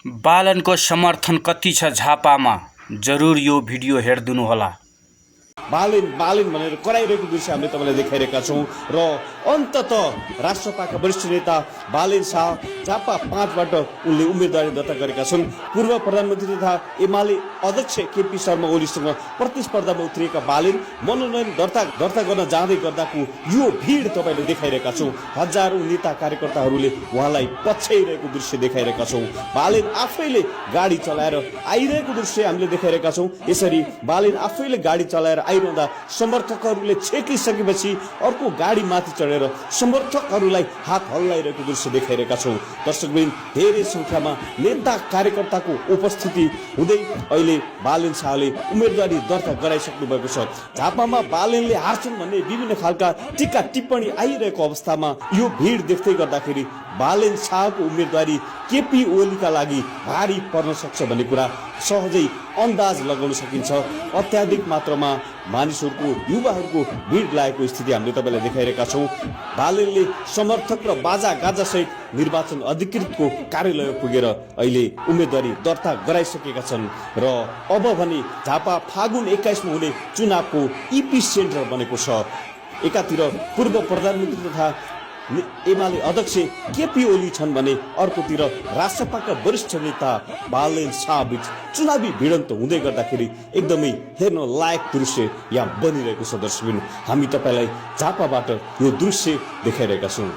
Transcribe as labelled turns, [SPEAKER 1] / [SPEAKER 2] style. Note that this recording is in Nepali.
[SPEAKER 1] बालनको समर्थन कति छ झापामा? जरुर यो भिडियो हेर्दिनु होला।
[SPEAKER 2] बालेन बालेन भनेर कराइरहेको दृश्य हामीले तपाईलाई देखाइरहेका छौं र अन्ततः राष्ट्रपाका वरिष्ठ नेता बालेन शाह झापा 5 बाट उनले उम्मेदवारी दर्ता गरेका छन्। पूर्व प्रधानमन्त्री तथा एमाले अध्यक्ष केपी शर्मा ओलीसँग प्रतिस्पर्धामा उत्रिएका बालेन मनोनयन दर्ता गर्न जाँदै गर्दाको यो भिड तपाईले देखाइरहेका छौं। हजारौं नेता कार्यकर्ताहरूले उहाँलाई पछ्याइरहेको दृश्य देखाइरहेका छौं। बालेन आफैले गाडी चलाएर आइरहेको दृश्य हामीले देखाइरहेका छौं। यसरी बालेन आफैले गाडी चलाएर आइरहँदा समर्थकहरूले छेकिसकेपछि अर्को गाडी माथि चढेर समर्थकहरूलाई हात हल्लाइरहेको दृश्य देखाइरहेका छौं। दर्शकवृन्द, धेरै संख्यामा नेता कार्यकर्ताको उपस्थिति हुँदै अहिले बालेन शाहले उम्मेदवारी दर्ता गराइसक्नु भएको छ। झापामा बालेनले हार्छन् भन्ने विभिन्न खालका टीका टिप्पणी आइरहेको अवस्थामा यो भिड देख्दै गर्दाखेरि बालेन शाहको उम्मेदवारी केपी ओलीका लागि भारी पर्न सक्छ भन्ने कुरा सहजै अन्दाज लगाउन सकिन्छ। अत्याधिक मात्रामा मानिसहरूको युवाहरूको भिड लागेको स्थिति हामीले तपाईलाई देखाइरहेका छौं। बालेनले समर्थक र बाजा गाजा सहित निर्वाचन अधिकृतको कार्यालय पुगेर अहिले उम्मेदवारी दर्ता गराइसकेका छन् र अब भने झापा फागुन 21 मा हुने चुनावको इपी सेन्टर बनेको छ। एकातिर पूर्व प्रधानमन्त्री तथा एमाले अध्यक्ष केपी ओली छन् भने अर्कोतिर राष्ट्रपाका वरिष्ठ नेता बालेन शाह बीच चुनावी भिडन्त हुँदै गर्दाखेरि एकदमै हेर्न लायक दृश्य यहाँ बनिरहेको छ। दर्शकबिन, हामी तपाईलाई झापाबाट यो दृश्य देखाइरहेका छौं।